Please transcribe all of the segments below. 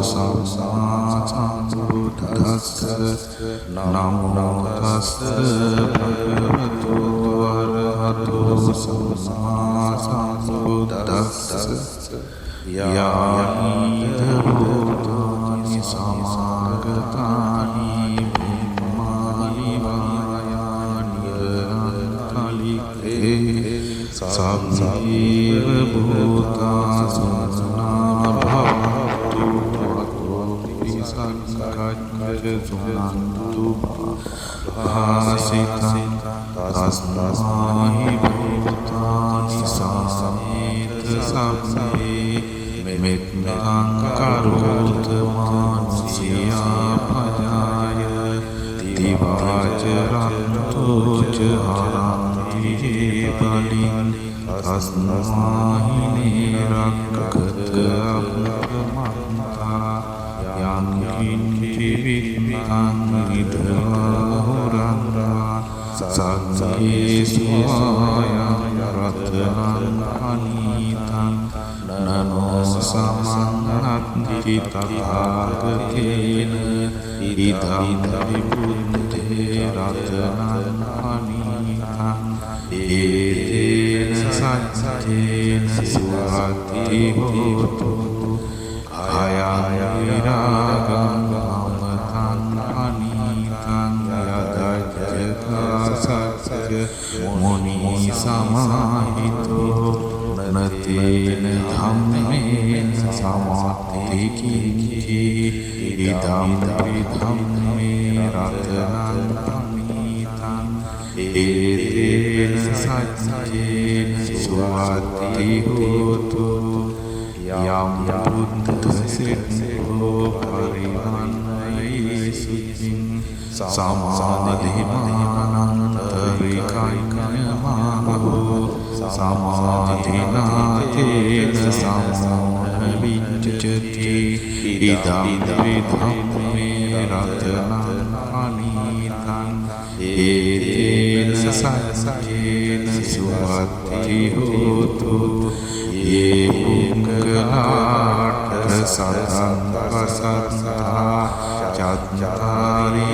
සම්මා සම්බුද්දස්ස නමෝ තස්ස භගවතු වරහතෝ සම්මා සම්බුද්දස්ස යානි භූතානි සමාගතානි බුම්මානි වායානි අන්තලිකේ සබ්බේව භූතා සුනා භවතු විසංකච්ඡ සුනන්තු භාසිතං තස්මාහි භූතානි සාමේත සබ්බේ මෙත්මං කරුත මානුසියා පජාය දිවාචරන්තු ච හරන්ති බලින් තස්මාහි නිරක්කත අප්‍රමත්තා යං කිංචි විත්තං විදහෝරං සත්සේ සුවායං රතනං අනීතං නනෝ සමන්නත්ති තථාගතේන ඉදං විබුද්ධේ රතනං අනීතං ඒතේන සච්චේන සුවති හෝතු අයං විරාගං අමතං අනීතං යදජ්ජතා සච්ච මුනි සමාහිතෝ නතේන ධම්මේන සමාධිකින්චි ඉදම් ධම්මේ රතනං අනීතං ඒතේන සච්චේන සුවති හෝතු යම් බුද්ධ සිද්ධෝ පරිවන්නයි සුද්ධින් සමාධිමානන්තරිකඤ්ඤමාහෝ සමාධිනාතේන සමෝහ විච්ඡති ඉදම් ධම්මේ රතනං අනීතං ඒතේන සච්චේන සුවති හෝතු ये पुंगलाट सतं वसंता चत्तारि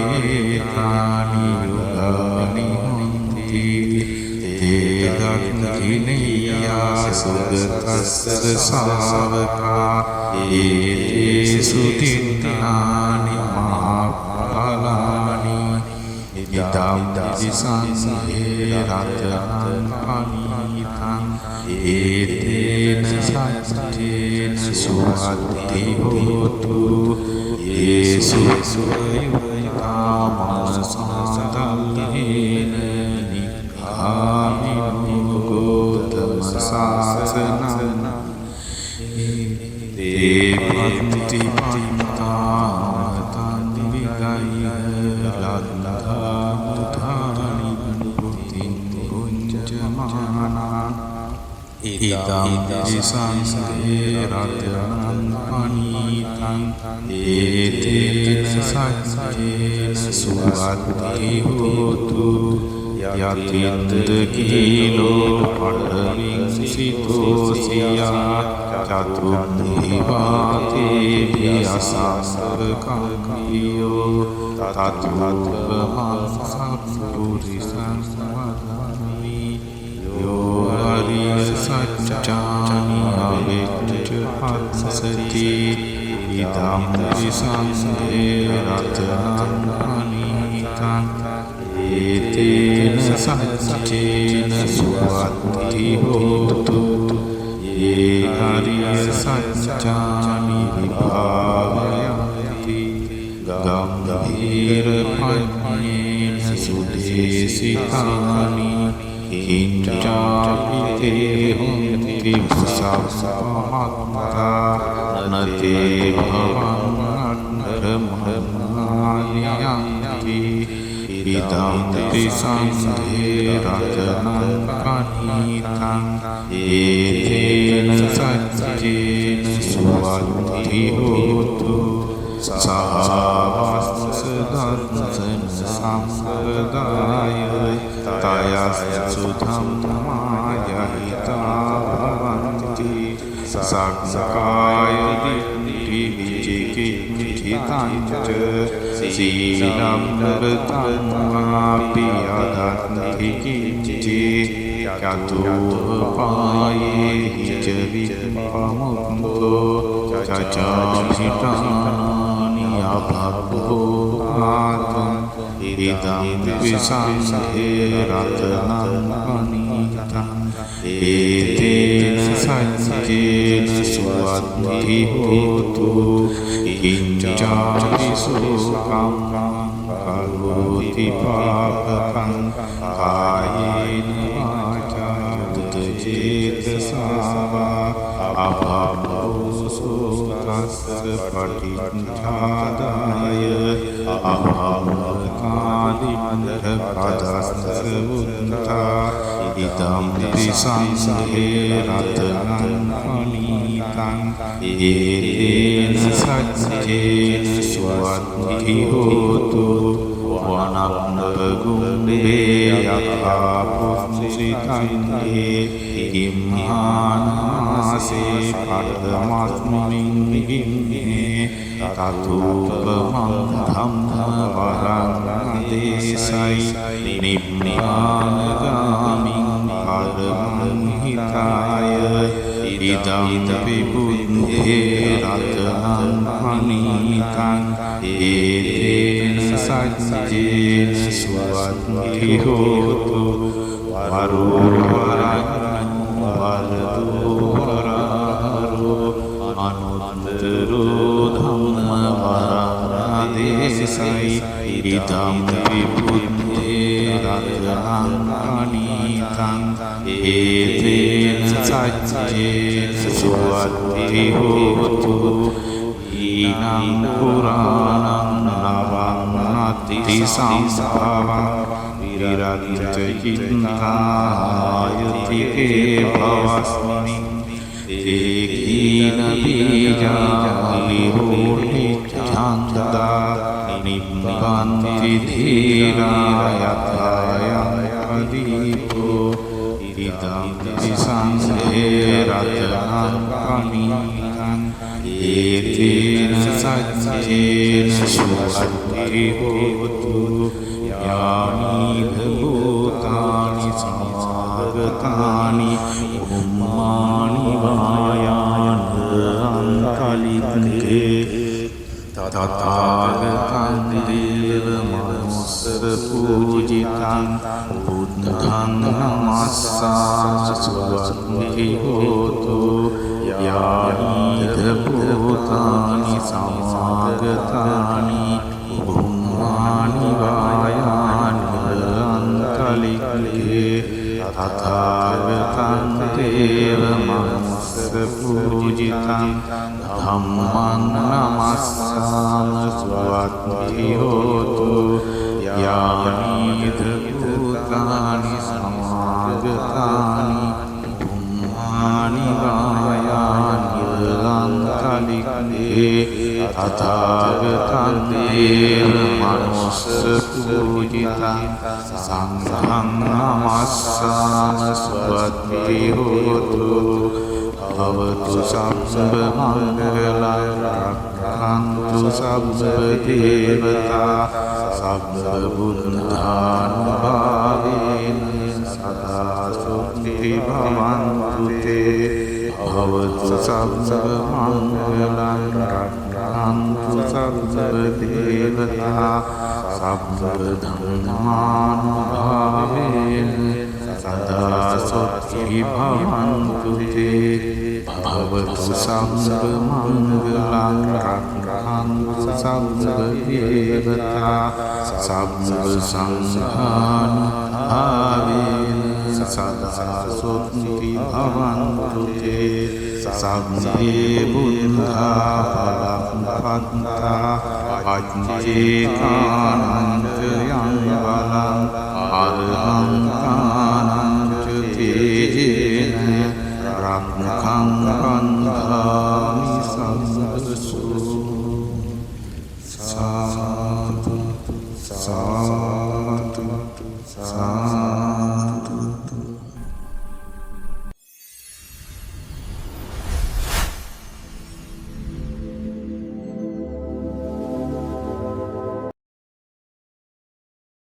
तानि युगानि हन्ति ते दक्षिणेया सुगतस्य सावका ये सुदिन्नानि महाफलानि इदं दिसंहे रत्नं अनीतं ඒතේන සච්චේන සුවති හෝතු යේසු සුයුතා මනසාදල්ලේන නිග්ගාමි ගෝතම සාසනං දේවන්ති පන්තාතං විගය ලද්දා මුධානි පුතින් පුඤ්ජමානා ඉදම් දිසංසේ රතනං අනීතං ඒතේන සච්චේන සුවති හෝතු යතින්ද කීලෝ පඨවින් සිතෝසියා චතුන්හි වාතේ වියසංකම්පියෝ තත්ත්වමං සම්පුරිසං වදාමි යෝ අරිය සච්චානි අවිච්ඡ පස්සති ඉදම් විසංසේ රතනං අනීතං ඒතේන සච්චේන සුවති හෝතු යේ අරිය සච්චානි විභාවයන්ති ගම්භීර පඤ්ඤේන සුදේසිකානි කිංචාපිතේ හොන්ති සම්සමත්තා නතේ භවං අන්නරමහානියන්ති ඉදම් තිසංසේ රතනං අනීතං ඒතේන සච්චේන සුවති හෝතු සහවස්ස දර්ශන සම්පදාය තයස්සු ධම්මාය හිතා භවන්ති සක්කාය දිට්ඨි විචිකිච්ඡා චිත්තං සීලම් නරතං වාපි අදත්ති කිංචි චතුපායේ හිච විපමුක්ඛෝ චචාභිතානි අභග්ගෝ ආතං ඉදං විසංඝේ රතනං අනිතං ඒතේන සච්චේන සුවත්ති හෝතු ඉච්ඡාපිසුඛං කरोति පාපකං කායේන වාචා චේතසා අභවසෝ තස්ස පටිච්චාදාය අභවකාදින්ද පදස්ස උත්තා ඉදම් පිසංඝේ රතනං අනිතං ඒතේන සච්චේන සුවත්ති හෝතු වනප්නගුම්බේ යථාපුස්සිතංගේ ඉම්හානාසේ පදමස්මින් වින්නේ තතුපමං ධම්ම වරං දේශයි නිබ්බානගාමින් පරමං හිතාය ඉදං විබුද්ධේ රතනං අනිතං ඒතේන සච්චේන සුවත්ති හෝතු වරුවරං වරදෝරහරෝ අනුත්තරෝ ධම්ම වරං දේශයි ඉදං විබුද්ධේ රතනං අනිතං ඒතේන සච්චේන සුවත්ති හෝතු ඊනං පුරාණං නවන්නති සම්භවං විරාජිත චිත්තායති භවස්මින් ඒකීන බීජානි රෝහි ඡන්දා නිබ්බන්ති ධීරායතයං අදීපෝ ඉදං සංඝේ රතනං අනිතං ඒතේන සච්චේන සුවත්ති හෝතු යානි භූතානි සමාගතානි උම්මානි වායාන අන්තලික්ඛේ තථාගතං දේව මනුස්ස පූජිතං බුද්ධං නමස්සා සුවත්ති හෝතු යානි භූතානි සමාගතානි උම්මානි වායාන අන්තලික්ඛේ තථාගතං දේව මනුස්ස පූජිතං ධම්මං නමස්සාන සුවත්ති හෝතු යානි භූතානි සමාගතානි උම්මානි වායාන අන්තලික්ඛේ තථාගතං දේව මනුස්ස පූජිතං සංඝං නමස්සාන සුවත්ති හෝතු භවතු සම්බ මංගලං රක්ඛන්තු සබ්බ දේවතා සබ්බ බුද්ධානුභාවේන සදා සුඛී භවන්තු තේ භවතු සම්බ මංගලං රක්ඛන්තු සබ්බ දේවතා සබ්බ ධම්මානුභාවේන සදා සුඛී භවන්තු තේ භවතු සම්බ මංගලං රක්ඛන්තු සබ්බ දේවතා සබ්බ සංඝානුභාවේන සදා සුඛී භවන්තු තේ සබ්බේ බුද්ධා පරම්පත්තා අච්චේකානන්තයං බලං අරහං කානං තේජේන රක්ඛං කන්ධාමි සම්බසු සාදු සාදු